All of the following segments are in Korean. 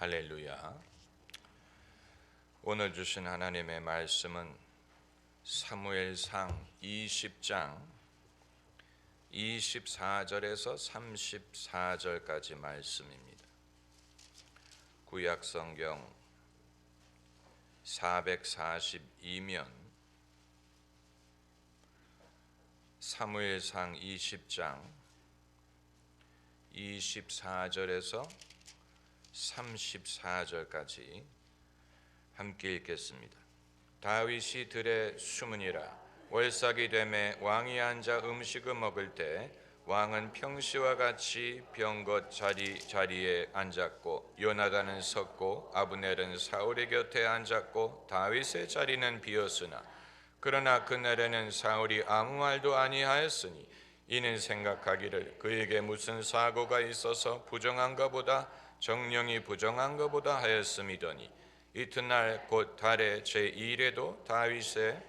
할렐루야. 오늘 주신 하나님의 말씀은 사무엘상 20장 24절에서 34절까지 말씀입니다. 구약 성경 442면 사무엘상 20장 24절에서 34절까지 함께 읽겠습니다. 다윗이 들에 숨으니라. 월삭이 되매 왕이 앉아 음식을 먹을 때 왕은 평시와 같이 병것 자리에 앉았고 요나단은 섰고 아브넬은 사울의 곁에 앉았고 다윗의 자리는 비었으나 그러나 그날에는 사울이 아무 말도 아니하였으니 이는 생각하기를 그에게 무슨 사고가 있어서 부정한가 보다 정령이 부정한 것보다 하였음이더니 이튿날 곧 달의 제2일에도 다윗의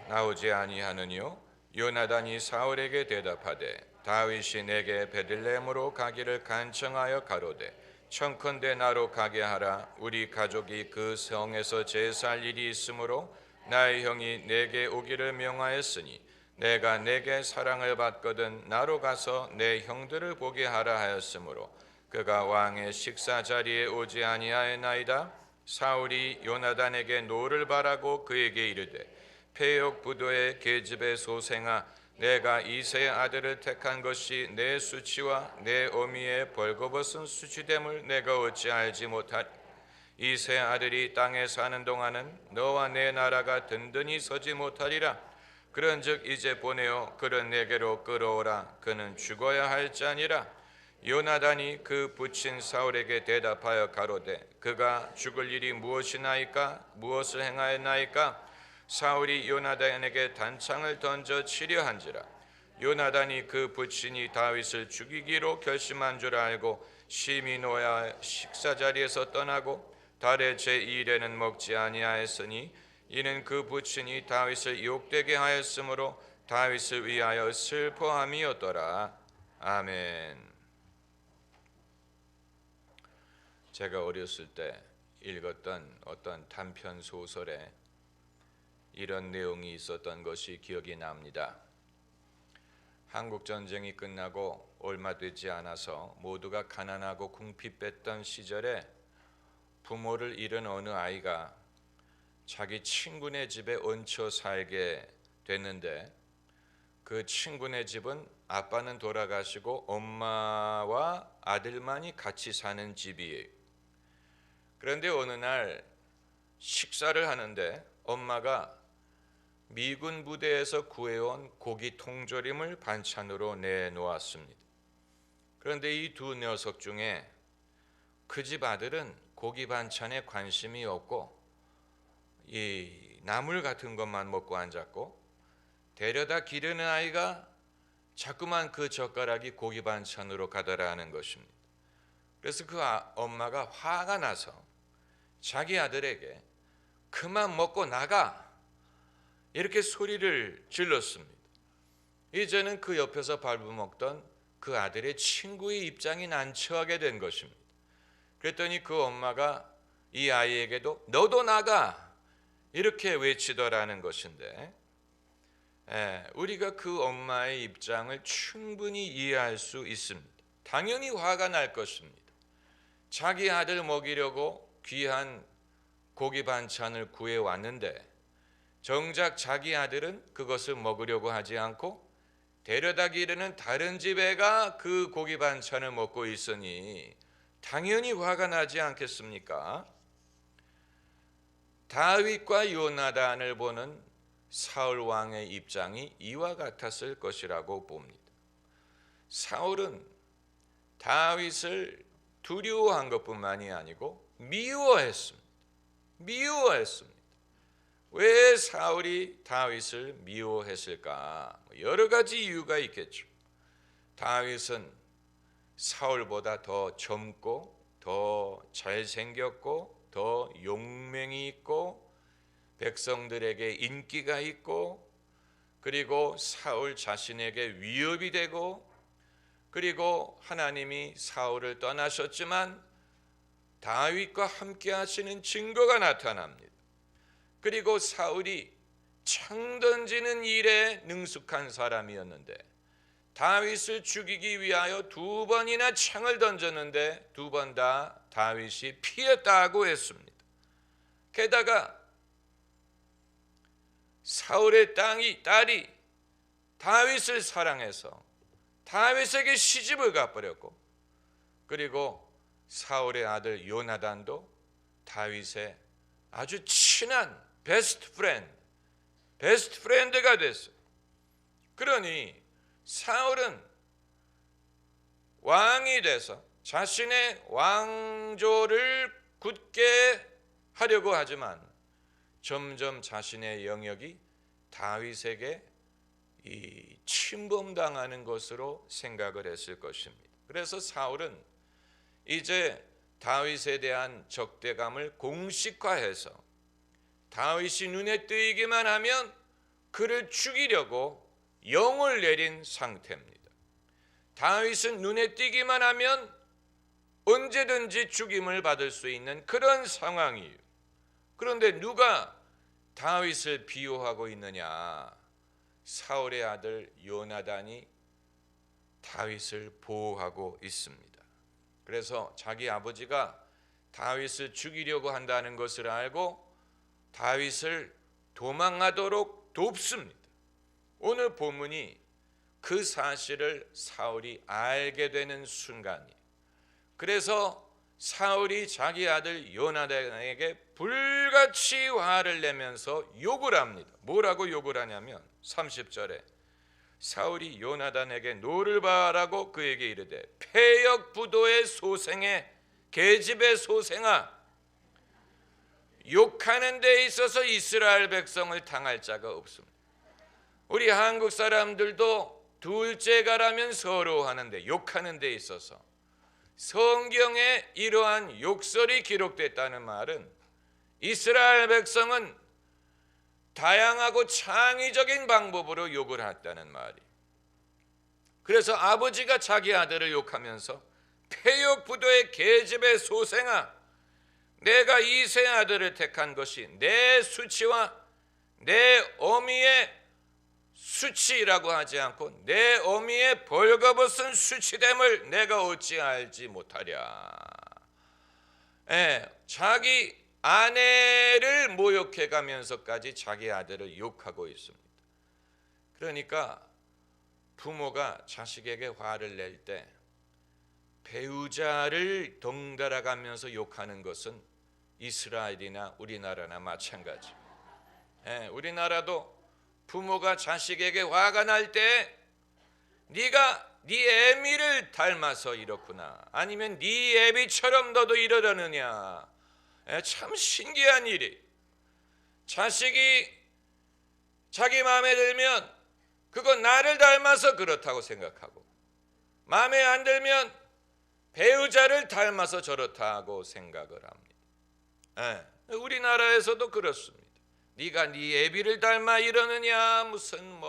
나오지 아니하느뇨. 요나단이 사울에게 대답하되 다윗이 내게 베들레헴으로 가기를 간청하여 가로되 청컨대 나로 가게 하라. 우리 가족이 그 성에서 제사할 일이 있으므로 나의 형이 내게 오기를 명하였으니 내가 내게 사랑을 받거든 나로 가서 내 형들을 보게 하라 하였으므로 그가 왕의 식사 자리에 오지 아니하였나이다. 사울이 요나단에게 노를 바라고 그에게 이르되 패역 부도의 계집의 소생아 내가 이새의 아들을 택한 것이 내 수치와 내 어미의 벌거벗은 수치됨을 내가 어찌 알지 못하리. 이새의 아들이 땅에 사는 동안은 너와 내 나라가 든든히 서지 못하리라. 그런즉 이제 보내어 그를 내게로 끌어오라. 그는 죽어야 할지니라. 요나단이 그 부친 사울에게 대답하여 가로되 그가 죽을 일이 무엇이나이까? 무엇을 행하였나이까? 사울이 요나단에게 단창을 던져 치려한지라. 요나단이 그 부친이 다윗을 죽이기로 결심한 줄 알고 심히 노하여 식사 자리에서 떠나고 달의 제2일에는 먹지 아니하였으니 이는 그 부친이 다윗을 욕되게 하였으므로 다윗을 위하여 슬퍼함이었더라. 아멘. 제가 어렸을 때 읽었던 어떤 단편 소설에 이런 내용이 있었던 것이 기억이 납니다. 한국 전쟁이 끝나고 얼마 되지 않아서 모두가 가난하고 궁핍했던 시절에 부모를 잃은 어느 아이가 자기 친구네 집에 얹혀 살게 됐는데 그 친구네 집은 아빠는 돌아가시고 엄마와 아들만이 같이 사는 집이에요. 그런데 어느 날 식사를 하는데 엄마가 미군 부대에서 구해온 고기 통조림을 반찬으로 내놓았습니다. 그런데 이 두 녀석 중에 그 집 아들은 고기 반찬에 관심이 없고 이 나물 같은 것만 먹고 앉았고 데려다 기르는 아이가 자꾸만 그 젓가락이 고기 반찬으로 가더라는 것입니다. 그래서 그 엄마가 화가 나서 자기 아들에게 그만 먹고 나가 이렇게 소리를 질렀습니다. 이제는 그 옆에서 밟아먹던 그 아들의 친구의 입장이 난처하게 된 것입니다. 그랬더니 그 엄마가 이 아이에게도 너도 나가 이렇게 외치더라는 것인데 우리가 그 엄마의 입장을 충분히 이해할 수 있습니다. 당연히 화가 날 것입니다. 자기 아들 먹이려고 귀한 고기 반찬을 구해왔는데 정작 자기 아들은 그것을 먹으려고 하지 않고 데려다 기르는 다른 집 애가 그 고기 반찬을 먹고 있으니 당연히 화가 나지 않겠습니까? 다윗과 요나단을 보는 사울 왕의 입장이 이와 같았을 것이라고 봅니다. 사울은 다윗을 두려워한 것뿐만이 아니고 미워했습니다. 왜 사울이 다윗을 미워했을까? 여러 가지 이유가 있겠죠. 다윗은 사울보다 더 젊고 더 잘생겼고 더 용맹이 있고 백성들에게 인기가 있고 그리고 사울 자신에게 위협이 되고, 그리고 하나님이 사울을 떠나셨지만 다윗과 함께 하시는 증거가 나타납니다. 그리고 사울이 창 던지는 일에 능숙한 사람이었는데 다윗을 죽이기 위하여 2번이나 창을 던졌는데 2번 다 다윗이 피했다고 했습니다. 게다가 사울의 딸이 다윗을 사랑해서 다윗에게 시집을 가버렸고, 그리고 사울의 아들 요나단도 다윗의 아주 친한 베스트 프렌드가 됐어요. 그러니 사울은 왕이 돼서 자신의 왕조를 굳게 하려고 하지만 점점 자신의 영역이 다윗에게 침범당하는 것으로 생각을 했을 것입니다. 그래서 사울은 이제 다윗에 대한 적대감을 공식화해서 다윗이 눈에 띄기만 하면 그를 죽이려고 영을 내린 상태입니다. 다윗은 눈에 띄기만 하면 언제든지 죽임을 받을 수 있는 그런 상황이에요. 그런데 누가 다윗을 비호하고 있느냐? 사울의 아들 요나단이 다윗을 보호하고 있습니다. 그래서 자기 아버지가 다윗을 죽이려고 한다는 것을 알고 다윗을 도망하도록 돕습니다. 오늘 본문이 그 사실을 사울이 알게 되는 순간이에요. 그래서 사울이 자기 아들 요나단에게 불같이 화를 내면서 욕을 합니다. 뭐라고 욕을 하냐면 30절에 사울이 요나단에게 노를 바라고 그에게 이르되 패역부도의 소생에 계집의 소생아, 욕하는 데 있어서 이스라엘 백성을 당할 자가 없습니다. 우리 한국 사람들도 둘째가라면 서러워하는데 욕하는 데 있어서 성경에 이러한 욕설이 기록됐다는 말은 이스라엘 백성은 다양하고 창의적인 방법으로 욕을 했다는 말이. 그래서 아버지가 자기 아들을 욕하면서 패역부도의 계집의 소생아, 내가 이 세 아들을 택한 것이 내 수치와 내 어미의 수치라고 하지 않고 내 어미의 벌거벗은 수치됨을 내가 어찌 알지 못하랴. 자기 아내를 모욕해 가면서까지 자기 아들을 욕하고 있습니다. 그러니까 부모가 자식에게 화를 낼 때 배우자를 덩달아 가면서 욕하는 것은 이스라엘이나 우리나라나 마찬가지. 우리나라도 부모가 자식에게 화가 날 때 네가 네 애미를 닮아서 이렇구나, 아니면 네 애비처럼 너도 이러려느냐. 참 신기한 일이, 자식이 자기 마음에 들면 그건 나를 닮아서 그렇다고 생각하고 마음에 안 들면 배우자를 닮아서 저렇다고 생각을 합니다. 우리나라에서도 그렇습니다. 네가 네 애비를 닮아 이러느냐, 무슨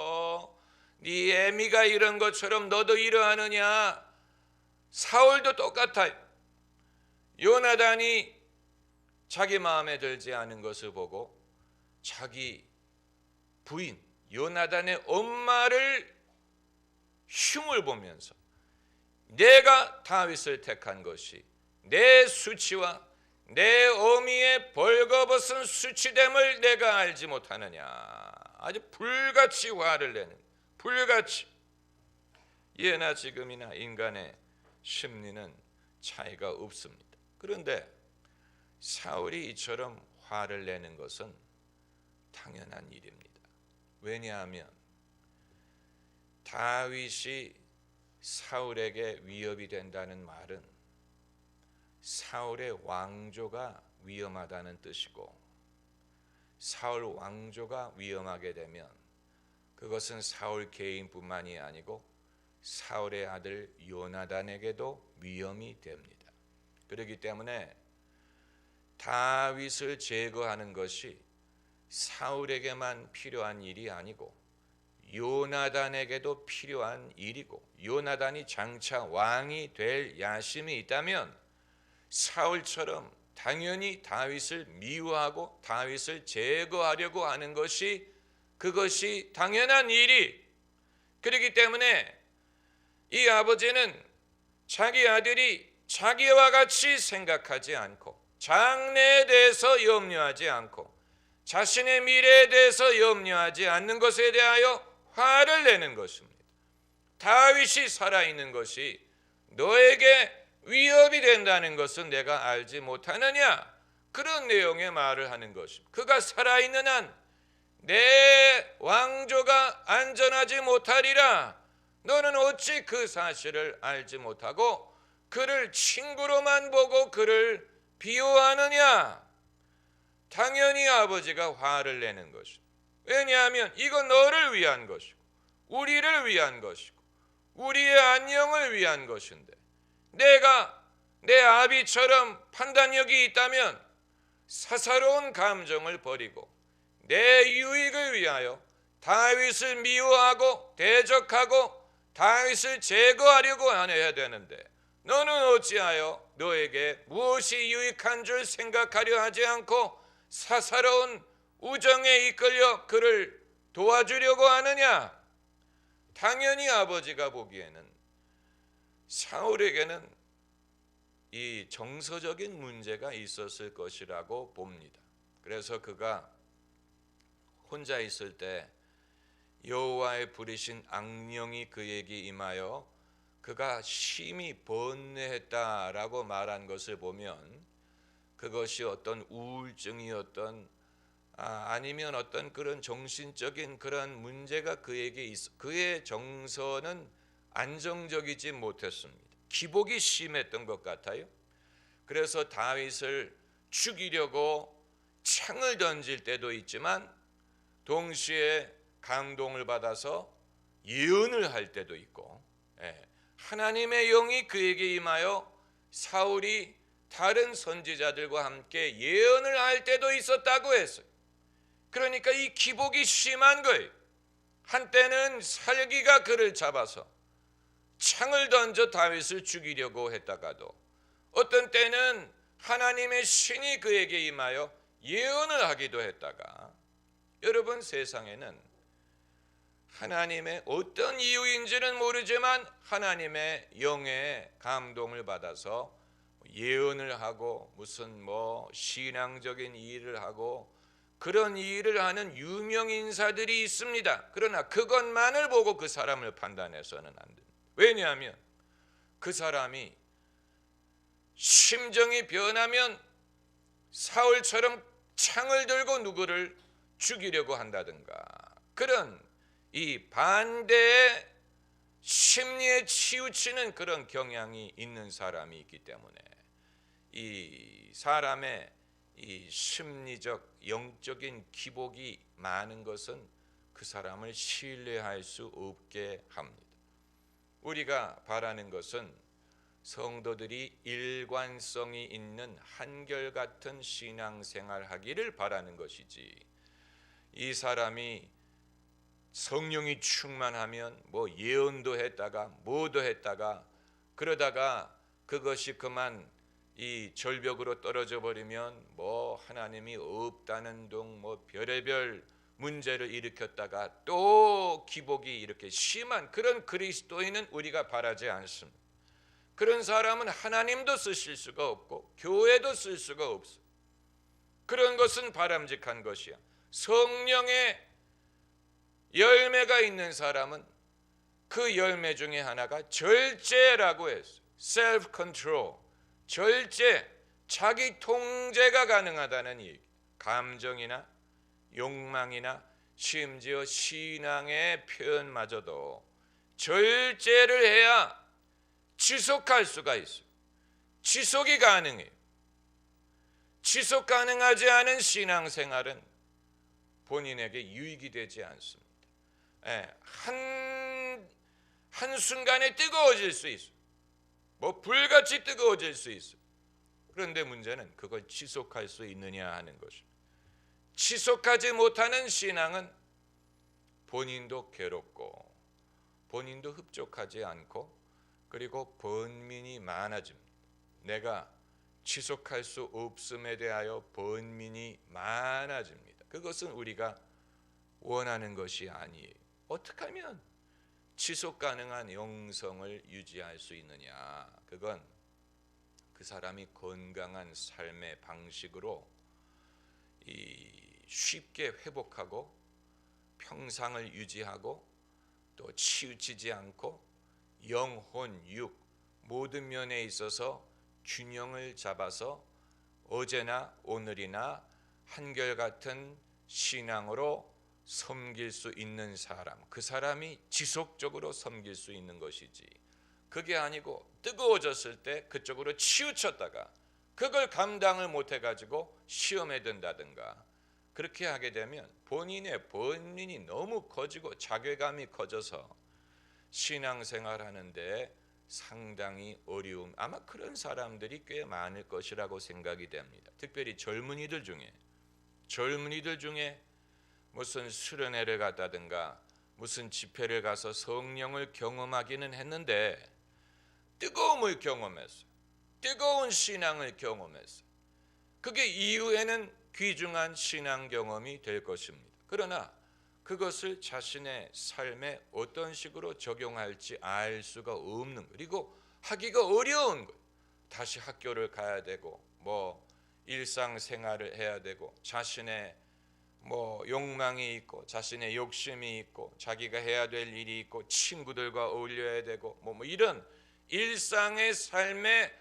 네 애미가 이런 것처럼 너도 이러하느냐. 사울도 똑같아요. 요나단이 자기 마음에 들지 않은 것을 보고 자기 부인 요나단의 엄마를 흉을 보면서 내가 다윗을 택한 것이 내 수치와 내 어미의 벌거벗은 수치됨을 내가 알지 못하느냐. 아주 불같이 화를 내는, 불같이. 예나 지금이나 인간의 심리는 차이가 없습니다. 그런데 사울이 이처럼 화를 내는 것은 당연한 일입니다. 왜냐하면 다윗이 사울에게 위협이 된다는 말은 사울의 왕조가 위험하다는 뜻이고, 사울 왕조가 위험하게 되면 그것은 사울 개인뿐만이 아니고 사울의 아들 요나단에게도 위험이 됩니다. 그렇기 때문에 다윗을 제거하는 것이 사울에게만 필요한 일이 아니고 요나단에게도 필요한 일이고 요나단이 장차 왕이 될 야심이 있다면 사울처럼 당연히 다윗을 미워하고 다윗을 제거하려고 하는 것이 그것이 당연한 일이. 그렇기 때문에 이 아버지는 자기 아들이 자기와 같이 생각하지 않고 장래에 대해서 염려하지 않고 자신의 미래에 대해서 염려하지 않는 것에 대하여 화를 내는 것입니다. 다윗이 살아있는 것이 너에게 위협이 된다는 것은 내가 알지 못하느냐, 그런 내용의 말을 하는 것입니다. 그가 살아있는 한 내 왕조가 안전하지 못하리라. 너는 어찌 그 사실을 알지 못하고 그를 친구로만 보고 그를 비호하느냐. 당연히 아버지가 화를 내는 것입니다. 왜냐하면 이건 너를 위한 것이고 우리를 위한 것이고 우리의 안녕을 위한 것인데, 내가 내 아비처럼 판단력이 있다면 사사로운 감정을 버리고 내 유익을 위하여 다윗을 미워하고 대적하고 다윗을 제거하려고 해야 되는데, 너는 어찌하여 너에게 무엇이 유익한 줄 생각하려 하지 않고 사사로운 우정에 이끌려 그를 도와주려고 하느냐. 당연히 아버지가 보기에는 사울에게는 이 정서적인 문제가 있었을 것이라고 봅니다. 그래서 그가 혼자 있을 때 여호와의 부리신 악령이 그에게 임하여 그가 심히 번뇌했다라고 말한 것을 보면 그것이 어떤 우울증이었던 아니면 어떤 그런 정신적인 그런 문제가 그에게 있어 그의 정서는 안정적이지 못했습니다. 기복이 심했던 것 같아요. 그래서 다윗을 죽이려고 창을 던질 때도 있지만 동시에 감동을 받아서 예언을 할 때도 있고, 하나님의 영이 그에게 임하여 사울이 다른 선지자들과 함께 예언을 할 때도 있었다고 했어요. 그러니까 이 기복이 심한 거예요. 한때는 살기가 그를 잡아서 창을 던져 다윗을 죽이려고 했다가도 어떤 때는 하나님의 신이 그에게 임하여 예언을 하기도 했다가, 여러분 세상에는 하나님의 어떤 이유인지는 모르지만 하나님의 영의 감동을 받아서 예언을 하고 무슨 신앙적인 일을 하고 그런 일을 하는 유명 인사들이 있습니다. 그러나 그것만을 보고 그 사람을 판단해서는 안 됩니다. 왜냐하면 그 사람이 심정이 변하면 사울처럼 창을 들고 누구를 죽이려고 한다든가 그런 이 반대의 심리에 치우치는 그런 경향이 있는 사람이 있기 때문에 이 사람의 이 심리적 영적인 기복이 많은 것은 그 사람을 신뢰할 수 없게 합니다. 우리가 바라는 것은 성도들이 일관성이 있는 한결같은 신앙생활 하기를 바라는 것이지, 이 사람이 성령이 충만하면 예언도 했다가 뭐도 했다가 그러다가 그것이 그만 이 절벽으로 떨어져 버리면 하나님이 없다는 둥 별의별 문제를 일으켰다가 또 기복이 이렇게 심한 그런 그리스도인은 우리가 바라지 않습니다. 그런 사람은 하나님도 쓰실 수가 없고 교회도 쓸 수가 없어. 그런 것은 바람직한 것이야. 성령의 열매가 있는 사람은 그 열매 중에 하나가 절제라고 했어요. self control, 절제, 자기 통제가 가능하다는 얘기. 감정이나 욕망이나 심지어 신앙의 표현마저도 절제를 해야 지속할 수가 있어요. 지속이 가능해요. 지속 가능하지 않은 신앙생활은 본인에게 유익이 되지 않습니다. 한순간에 뜨거워질 수 있어요. 불같이 뜨거워질 수 있어요. 그런데 문제는 그걸 지속할 수 있느냐 하는 것입니다. 지속하지 못하는 신앙은 본인도 괴롭고 본인도 흡족하지 않고 그리고 번민이 많아집니다. 내가 지속할 수 없음에 대하여 번민이 많아집니다. 그것은 우리가 원하는 것이 아니에요. 어떻게 하면 지속 가능한 영성을 유지할 수 있느냐? 그건 그 사람이 건강한 삶의 방식으로 쉽게 회복하고 평상을 유지하고 또 치우치지 않고 영혼, 육 모든 면에 있어서 균형을 잡아서 어제나 오늘이나 한결같은 신앙으로 섬길 수 있는 사람, 그 사람이 지속적으로 섬길 수 있는 것이지, 그게 아니고 뜨거워졌을 때 그쪽으로 치우쳤다가 그걸 감당을 못해가지고 시험에 든다든가 그렇게 하게 되면 본인의 번민이 너무 커지고 자괴감이 커져서 신앙생활 하는데 상당히 어려움, 아마 그런 사람들이 꽤 많을 것이라고 생각이 됩니다. 특별히 젊은이들 중에 무슨 수련회를 갔다든가 무슨 집회를 가서 성령을 경험하기는 했는데 뜨거움을 경험했어요. 뜨거운 신앙을 경험했어요. 그게 이후에는 귀중한 신앙 경험이 될 것입니다. 그러나 그것을 자신의 삶에 어떤 식으로 적용할지 알 수가 없는, 그리고 하기가 어려운 거예요. 다시 학교를 가야 되고 뭐 일상생활을 해야 되고 자신의 뭐 욕망이 있고 자신의 욕심이 있고 자기가 해야 될 일이 있고 친구들과 어울려야 되고 뭐 이런 일상의 삶에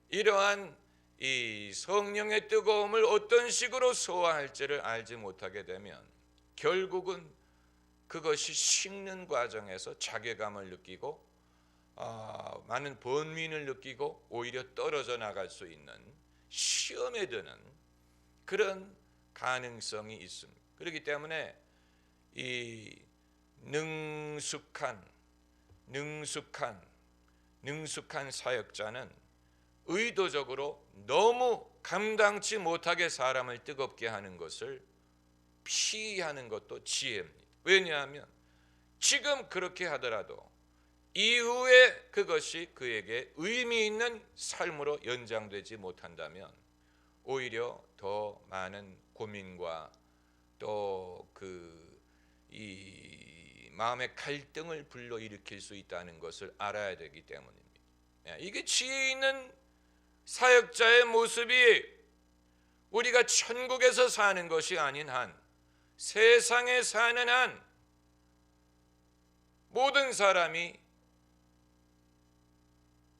이러한 이 성령의 뜨거움을 어떤 식으로 소화할지를 알지 못하게 되면 결국은 그것이 식는 과정에서 자괴감을 느끼고 많은 번민을 느끼고 오히려 떨어져 나갈 수 있는 시험에 드는 그런 가능성이 있습니다. 그렇기 때문에 이 능숙한 사역자는 의도적으로 너무 감당치 못하게 사람을 뜨겁게 하는 것을 피하는 것도 지혜입니다. 왜냐하면 지금 그렇게 하더라도 이후에 그것이 그에게 의미 있는 삶으로 연장되지 못한다면 오히려 더 많은 고민과 또 이 마음의 갈등을 불러일으킬 수 있다는 것을 알아야 되기 때문입니다. 이게 지혜 있는 사역자의 모습이 우리가 천국에서 사는 것이 아닌 한, 세상에 사는 한 모든 사람이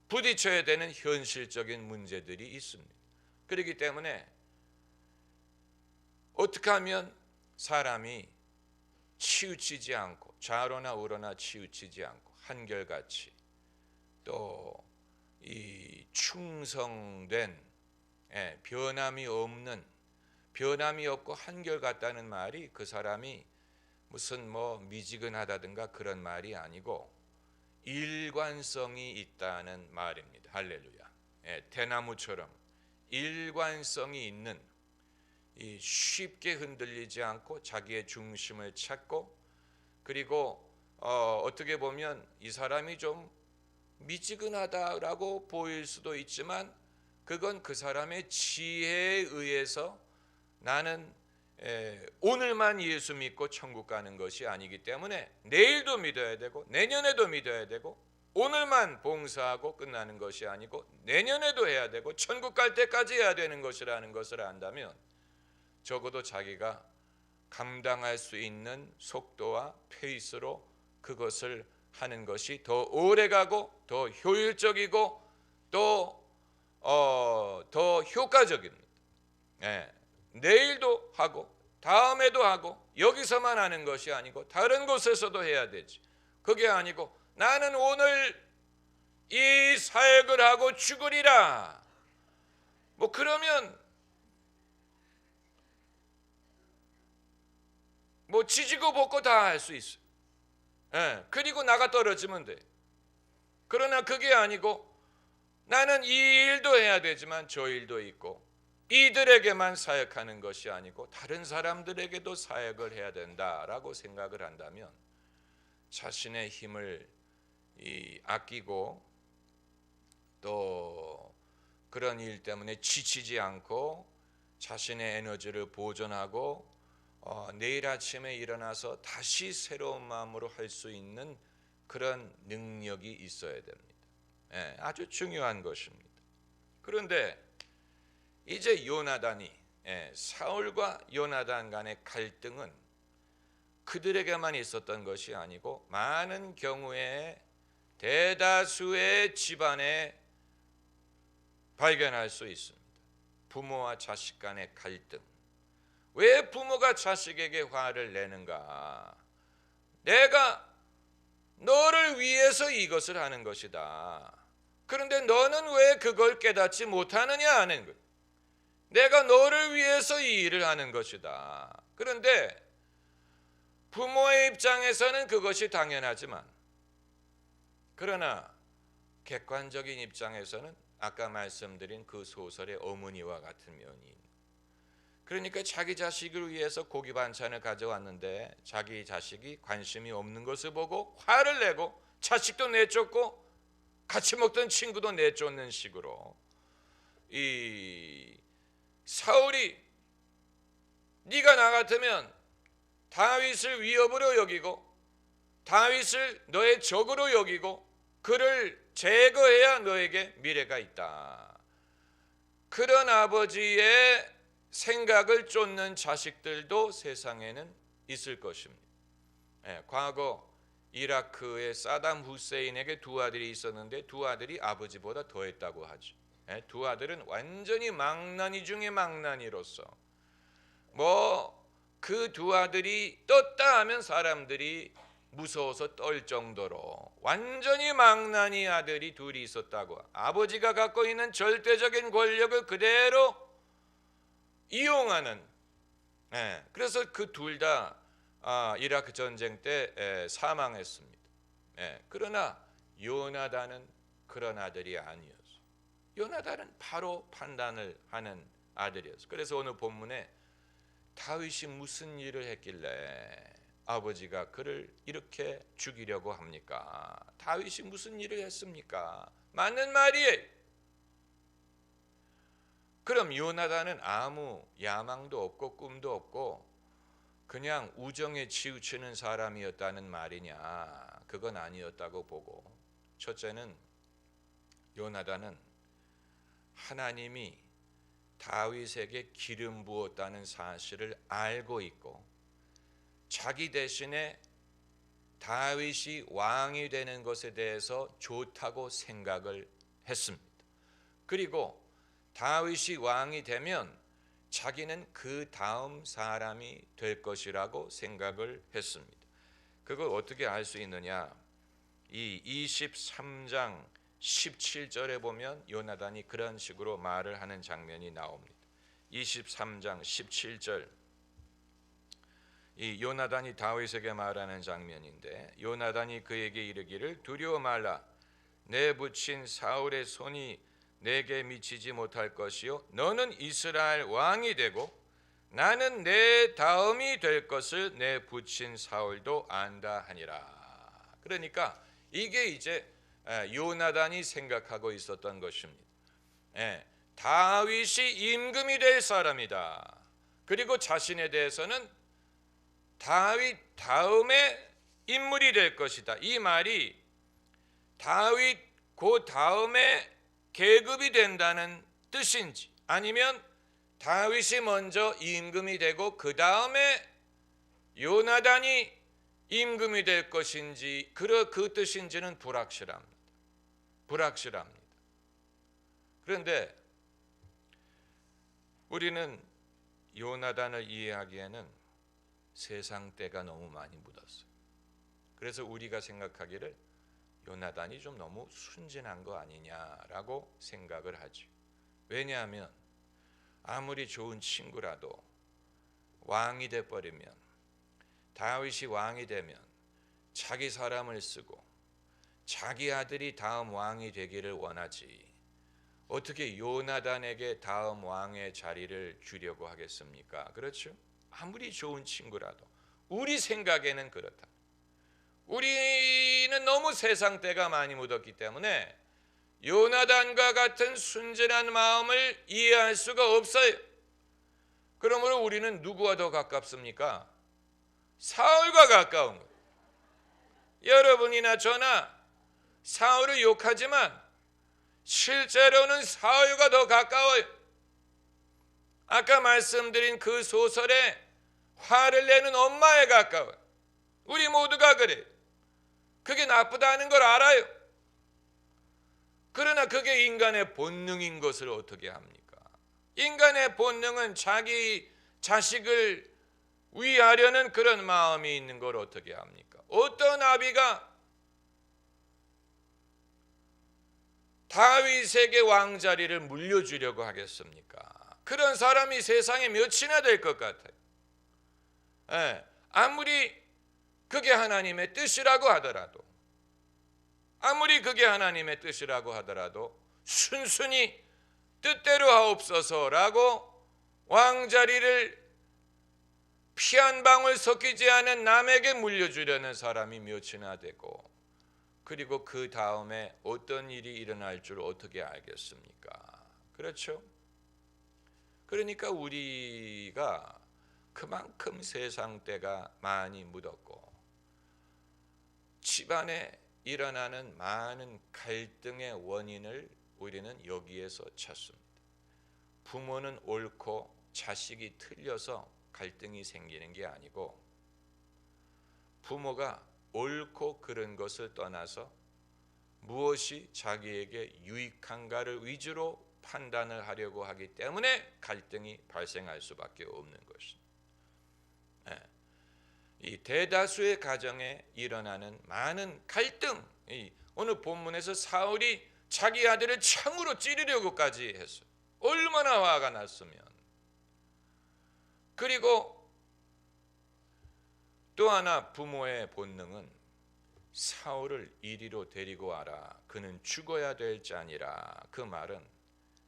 부딪혀야 되는 현실적인 문제들이 있습니다. 그렇기 때문에 어떻게 하면 사람이 치우치지 않고 좌로나 우로나 치우치지 않고 한결같이 또 이 충성된 변함이 없고 한결같다는 말이 그 사람이 무슨 뭐 미지근하다든가 그런 말이 아니고 일관성이 있다는 말입니다. 할렐루야. 대나무처럼 일관성이 있는, 이 쉽게 흔들리지 않고 자기의 중심을 찾고, 그리고 어떻게 보면 이 사람이 좀 미지근하다라고 보일 수도 있지만 그건 그 사람의 지혜에 의해서 나는 오늘만 예수 믿고 천국 가는 것이 아니기 때문에 내일도 믿어야 되고 내년에도 믿어야 되고 오늘만 봉사하고 끝나는 것이 아니고 내년에도 해야 되고 천국 갈 때까지 해야 되는 것이라는 것을 안다면 적어도 자기가 감당할 수 있는 속도와 페이스로 그것을 하는 것이 더 오래가고 더 효율적이고 또 더 효과적입니다. 내일도 하고 다음에도 하고 여기서만 하는 것이 아니고 다른 곳에서도 해야 되지. 그게 아니고 나는 오늘 이 사역을 하고 죽으리라. 뭐 그러면 뭐 지지고 볶고 다 할 수 있어. 그리고 나가 떨어지면 돼. 그러나 그게 아니고 나는 이 일도 해야 되지만 저 일도 있고 이들에게만 사역하는 것이 아니고 다른 사람들에게도 사역을 해야 된다라고 생각을 한다면 자신의 힘을 아끼고 또 그런 일 때문에 지치지 않고 자신의 에너지를 보존하고 내일 아침에 일어나서 다시 새로운 마음으로 할 수 있는 그런 능력이 있어야 됩니다. 아주 중요한 것입니다. 그런데 이제 요나단이 사울과 요나단 간의 갈등은 그들에게만 있었던 것이 아니고 많은 경우에 대다수의 집안에 발견할 수 있습니다. 부모와 자식 간의 갈등. 왜 부모가 자식에게 화를 내는가? 내가 너를 위해서 이것을 하는 것이다. 그런데 너는 왜 그걸 깨닫지 못하느냐 하는 것. 내가 너를 위해서 이 일을 하는 것이다. 그런데 부모의 입장에서는 그것이 당연하지만 그러나 객관적인 입장에서는 아까 말씀드린 그 소설의 어머니와 같은 면이, 그러니까 자기 자식을 위해서 고기 반찬을 가져왔는데 자기 자식이 관심이 없는 것을 보고 화를 내고 자식도 내쫓고 같이 먹던 친구도 내쫓는 식으로 이 사울이 네가 나 같으면 다윗을 위협으로 여기고 다윗을 너의 적으로 여기고 그를 제거해야 너에게 미래가 있다. 그런 아버지의 생각을 쫓는 자식들도 세상에는 있을 것입니다. 과거 이라크의 사담 후세인에게 두 아들이 있었는데 두 아들이 아버지보다 더했다고 하죠. 두 아들은 완전히 망나니 중에 망나니로서 그 두 아들이 떴다 하면 사람들이 무서워서 떨 정도로 완전히 망나니 아들이 둘이 있었다고. 아버지가 갖고 있는 절대적인 권력을 그대로 이용하는. 그래서 그 둘 다 이라크 전쟁 때 사망했습니다. 그러나 요나단은 그런 아들이 아니었어요. 요나단은 바로 판단을 하는 아들이었어요. 그래서 오늘 본문에 다윗이 무슨 일을 했길래 아버지가 그를 이렇게 죽이려고 합니까? 다윗이 무슨 일을 했습니까? 맞는 말이에요. 그럼 요나단은 아무 야망도 없고 꿈도 없고 그냥 우정에 치우치는 사람이었다는 말이냐? 그건 아니었다고 보고, 첫째는 요나단은 하나님이 다윗에게 기름 부었다는 사실을 알고 있고 자기 대신에 다윗이 왕이 되는 것에 대해서 좋다고 생각을 했습니다. 그리고 다윗이 왕이 되면 자기는 그 다음 사람이 될 것이라고 생각을 했습니다. 그걸 어떻게 알 수 있느냐? 이 23장 17절에 보면 요나단이 그런 식으로 말을 하는 장면이 나옵니다. 23장 17절, 이 요나단이 다윗에게 말하는 장면인데, 요나단이 그에게 이르기를 두려워 말라. 내 부친 사울의 손이 내게 미치지 못할 것이요 너는 이스라엘 왕이 되고 나는 내 다음이 될 것을 내 부친 사울도 안다 하니라. 그러니까 이게 이제 요나단이 생각하고 있었던 것입니다. 다윗이 임금이 될 사람이다. 그리고 자신에 대해서는 다윗 다음에 인물이 될 것이다. 이 말이 다윗 그 다음에 계급이 된다는 뜻인지, 아니면 다윗이 먼저 임금이 되고 그 다음에 요나단이 임금이 될 것인지 그 뜻인지는 불확실합니다. 그런데 우리는 요나단을 이해하기에는 세상 때가 너무 많이 묻었어요. 그래서 우리가 생각하기를 요나단이 좀 너무 순진한 거 아니냐라고 생각을 하죠. 왜냐하면 아무리 좋은 친구라도 왕이 돼버리면, 다윗이 왕이 되면 자기 사람을 쓰고 자기 아들이 다음 왕이 되기를 원하지, 어떻게 요나단에게 다음 왕의 자리를 주려고 하겠습니까? 그렇죠? 아무리 좋은 친구라도 우리 생각에는 그렇다. 우리는 너무 세상 때가 많이 묻었기 때문에 요나단과 같은 순진한 마음을 이해할 수가 없어요. 그러므로 우리는 누구와 더 가깝습니까? 사울과 가까운 거예요. 여러분이나 저나 사울을 욕하지만 실제로는 사울과 더 가까워요. 아까 말씀드린 그 소설에 화를 내는 엄마에 가까워요. 우리 모두가 그래요. 그게 나쁘다는 걸 알아요. 그러나 그게 인간의 본능인 것을 어떻게 합니까? 인간의 본능은 자기 자식을 위하려는 그런 마음이 있는 걸 어떻게 합니까? 어떤 아비가 다윗에게 왕자리를 물려주려고 하겠습니까? 그런 사람이 세상에 몇이나 될 것 같아요. 아무리 그게 하나님의 뜻이라고 하더라도, 아무리 그게 하나님의 뜻이라고 하더라도 순순히 뜻대로 하옵소서라고 왕자리를 피 한 방울 섞이지 않은 남에게 물려주려는 사람이 몇이나 되고, 그리고 그 다음에 어떤 일이 일어날 줄 어떻게 알겠습니까? 그렇죠? 그러니까 우리가 그만큼 세상 때가 많이 묻었고 집안에 일어나는 많은 갈등의 원인을 우리는 여기에서 찾습니다. 부모는 옳고 자식이 틀려서 갈등이 생기는 게 아니고, 부모가 옳고 그른 것을 떠나서 무엇이 자기에게 유익한가를 위주로 판단을 하려고 하기 때문에 갈등이 발생할 수밖에 없는 것입니다. 이 대다수의 가정에 일어나는 많은 갈등, 오늘 본문에서 사울이 자기 아들을 창으로 찌르려고까지 했어요. 얼마나 화가 났으면. 그리고 또 하나 부모의 본능은 사울을 이리로 데리고 와라. 그는 죽어야 될 자니라. 그 말은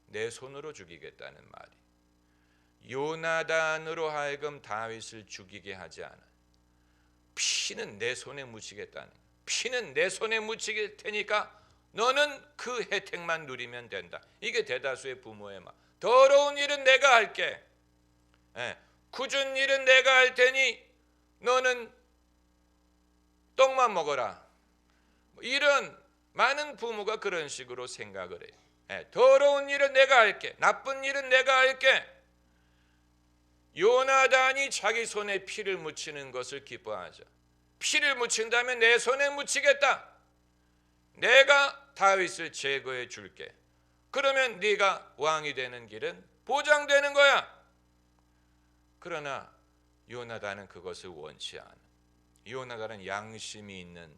내 손으로 죽이겠다는 말이. 요나단으로 하여금 다윗을 죽이게 하지 않아. 피는 내 손에 묻히겠다는. 피는 내 손에 묻히게 테니까 너는 그 혜택만 누리면 된다. 이게 대다수의 부모의 말. 더러운 일은 내가 할게. 굳은 일은 내가 할 테니 너는 떡만 먹어라. 이런 많은 부모가 그런 식으로 생각을 해요. 더러운 일은 내가 할게. 나쁜 일은 내가 할게. 요나단이 자기 손에 피를 묻히는 것을 기뻐하죠. 피를 묻힌다면 내 손에 묻히겠다. 내가 다윗을 제거해 줄게. 그러면 네가 왕이 되는 길은 보장되는 거야. 그러나 요나단은 그것을 원치 않아. 요나단은 양심이 있는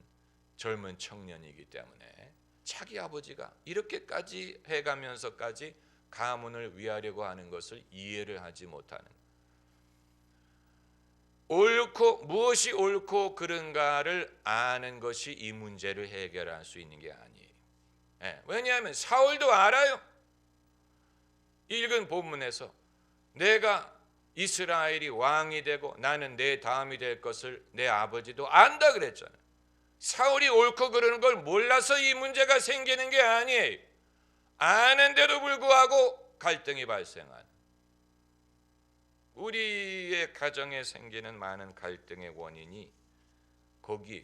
젊은 청년이기 때문에 자기 아버지가 이렇게까지 해가면서까지 가문을 위하려고 하는 것을 이해를 하지 못하는, 옳고 무엇이 옳고 그른가를 아는 것이 이 문제를 해결할 수 있는 게 아니에요. 왜냐하면 사울도 알아요. 읽은 본문에서 내가 이스라엘이 왕이 되고 나는 내 다음이 될 것을 내 아버지도 안다 그랬잖아요. 사울이 옳고 그르는 걸 몰라서 이 문제가 생기는 게 아니에요. 아는데도 불구하고 갈등이 발생한, 우리의 가정에 생기는 많은 갈등의 원인이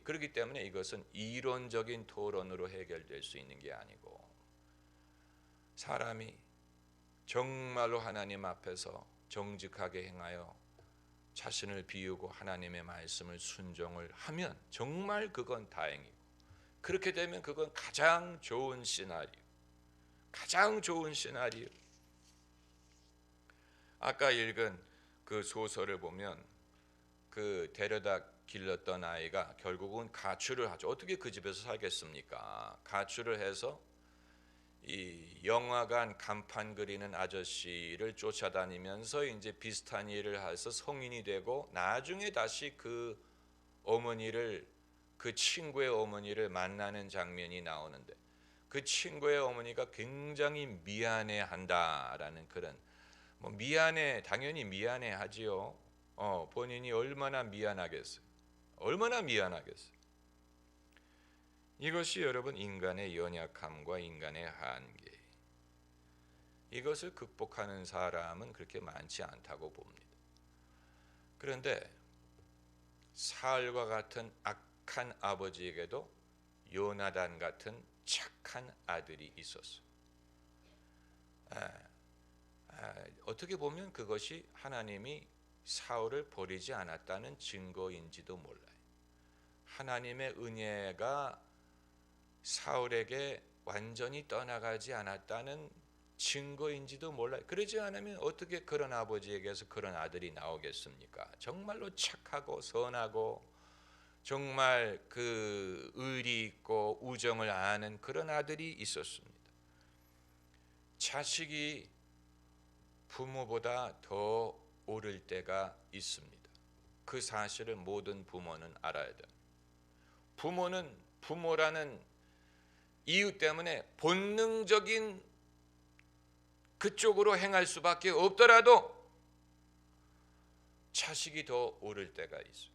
그렇기 때문에 이것은 이론적인 토론으로 해결될 수 있는 게 아니고, 사람이 정말로 하나님 앞에서 정직하게 행하여 자신을 비우고 하나님의 말씀을 순종을 하면 정말 그건 다행이고, 그렇게 되면 그건 가장 좋은 시나리오. 가장 좋은 시나리오. 아까 읽은 그 소설을 보면 그 데려다 길렀던 아이가 결국은 가출을 하죠. 어떻게 그 집에서 살겠습니까? 가출을 해서 이 영화관 간판 그리는 아저씨를 쫓아다니면서 이제 비슷한 일을 해서 성인이 되고, 나중에 다시 그 어머니를, 그 친구의 어머니를 만나는 장면이 나오는데, 그 친구의 어머니가 굉장히 미안해한다라는 그런 당연히 미안해하지요. 본인이 얼마나 미안하겠어요. 얼마나 미안하겠어요. 이것이 여러분 인간의 연약함과 인간의 한계. 이것을 극복하는 사람은 그렇게 많지 않다고 봅니다. 그런데 사울과 같은 악한 아버지에게도 요나단 같은 착한 아들이 있었어요. 어떻게 보면 그것이 하나님이 사울을 버리지 않았다는 증거인지도 몰라요. 하나님의 은혜가 사울에게 완전히 떠나가지 않았다는 증거인지도 몰라요. 그러지 않으면 어떻게 그런 아버지에게서 그런 아들이 나오겠습니까? 정말로 착하고 선하고 정말 그 의리 있고 우정을 아는 그런 아들이 있었습니다. 자식이 부모보다 더 오를 때가 있습니다. 그 사실을 모든 부모는 알아야 돼요. 부모는 부모라는 이유 때문에 본능적인 그쪽으로 행할 수밖에 없더라도 자식이 더 오를 때가 있어요.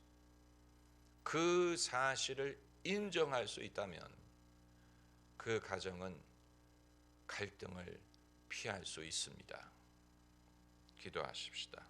그 사실을 인정할 수 있다면 그 가정은 갈등을 피할 수 있습니다. 기도하십시다.